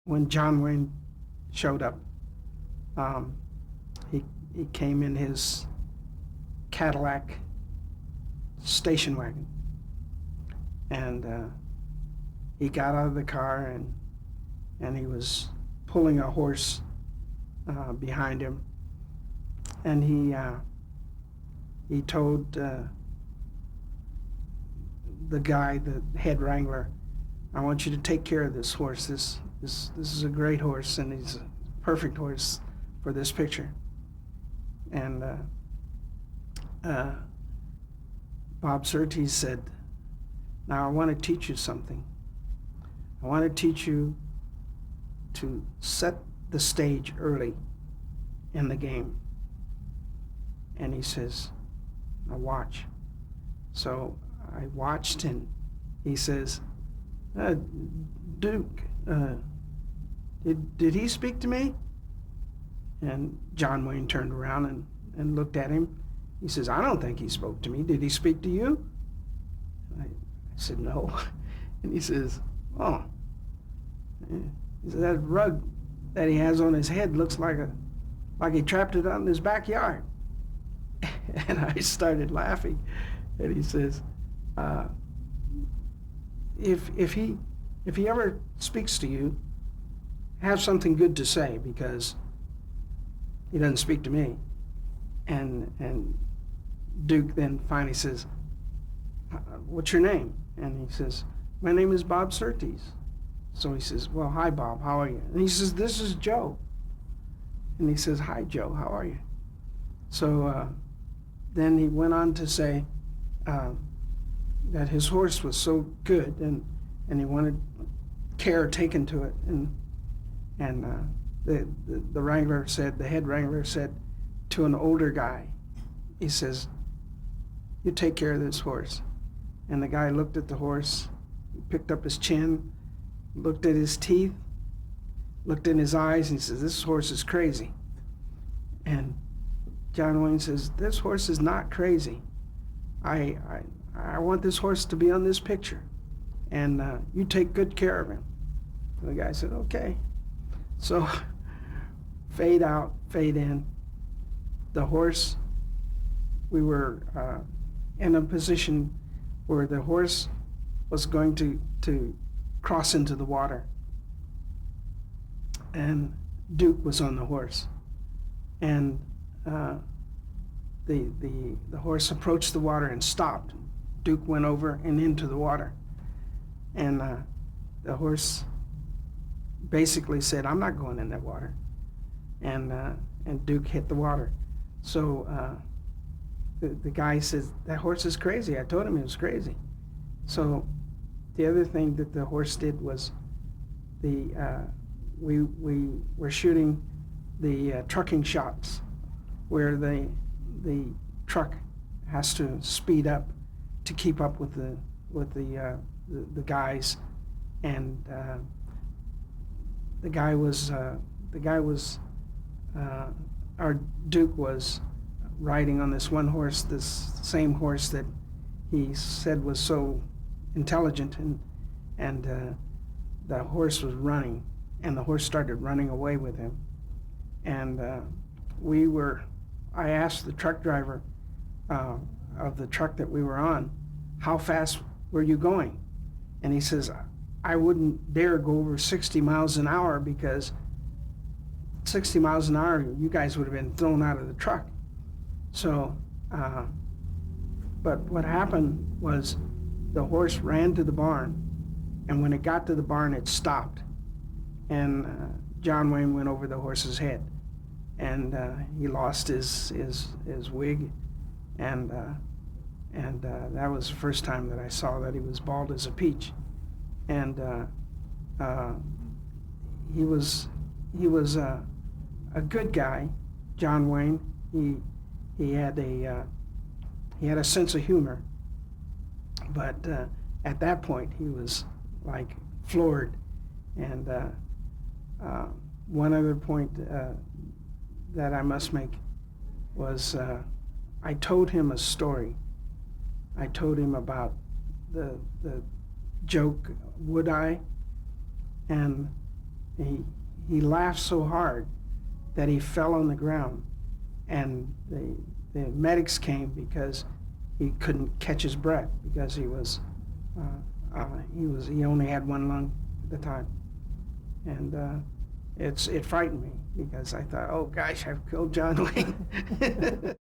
when John Wayne showed up, um, he came in his Cadillac station wagon, and he got out of the car, and he was pulling a horse behind him, and he told the guy, the head wrangler, "I want you to take care of this horse. This is a great horse, and he's a perfect horse for this picture." And Bob Surtees said, "Now I want to teach you something. I want to teach you to set the stage early in the game." And he says, "Now watch." So I watched, and he says, "Duke, did he speak to me?" And John Wayne turned around and looked at him. He says, "I don't think he spoke to me. Did he speak to you?" I said, "No." And he says, "Oh." He said, "That rug that he has on his head looks like he trapped it out in his backyard." And I started laughing. And he says, if he ever speaks to you, have something good to say, because he doesn't speak to me." And Duke then finally says, "What's your name?" And he says, "My name is Bob Surtees." So he says, "Well, hi, Bob, how are you?" And he says, "This is Joe." And he says, "Hi, Joe, how are you?" So then he went on to say that his horse was so good, and he wanted care taken to it. And the wrangler said, the head wrangler said to an older guy, he says, "You take care of this horse." And the guy looked at the horse, he picked up his chin, looked at his teeth, looked in his eyes, and he says, "This horse is crazy." And John Wayne says, "This horse is not crazy. I want this horse to be on this picture, and you take good care of him." And the guy said, "Okay." So fade out, fade in. The horse, we were in a position where the horse was going to cross into the water, and Duke was on the horse, and the horse approached the water and stopped. Duke went over and into the water, and the horse basically said, "I'm not going in that water," and Duke hit the water. So the guy says, "That horse is crazy. I told him he was crazy." So the other thing that the horse did was we were shooting the trucking shots, where the truck has to speed up to keep up with the guys, and the guy was our Duke was riding on this one horse, this same horse that he said was so intelligent, and the horse was running, and the horse started running away with him, and I asked the truck driver of the truck that we were on, "How fast were you going?" And he says, "I wouldn't dare go over 60 miles an hour, because 60 miles an hour, you guys would have been thrown out of the truck." So, but what happened was the horse ran to the barn, and when it got to the barn, it stopped. And John Wayne went over the horse's head, and he lost his wig, and that was the first time that I saw that he was bald as a peach. And he was a good guy, John Wayne. He had a sense of humor, but at that point he was like floored. And one other point that I must make was I told him a story. I told him about the joke, "Would I?" And he laughed so hard that he fell on the ground, and the medics came because he couldn't catch his breath because he only had one lung at the time, and it frightened me because I thought, oh gosh, I've killed John Wayne.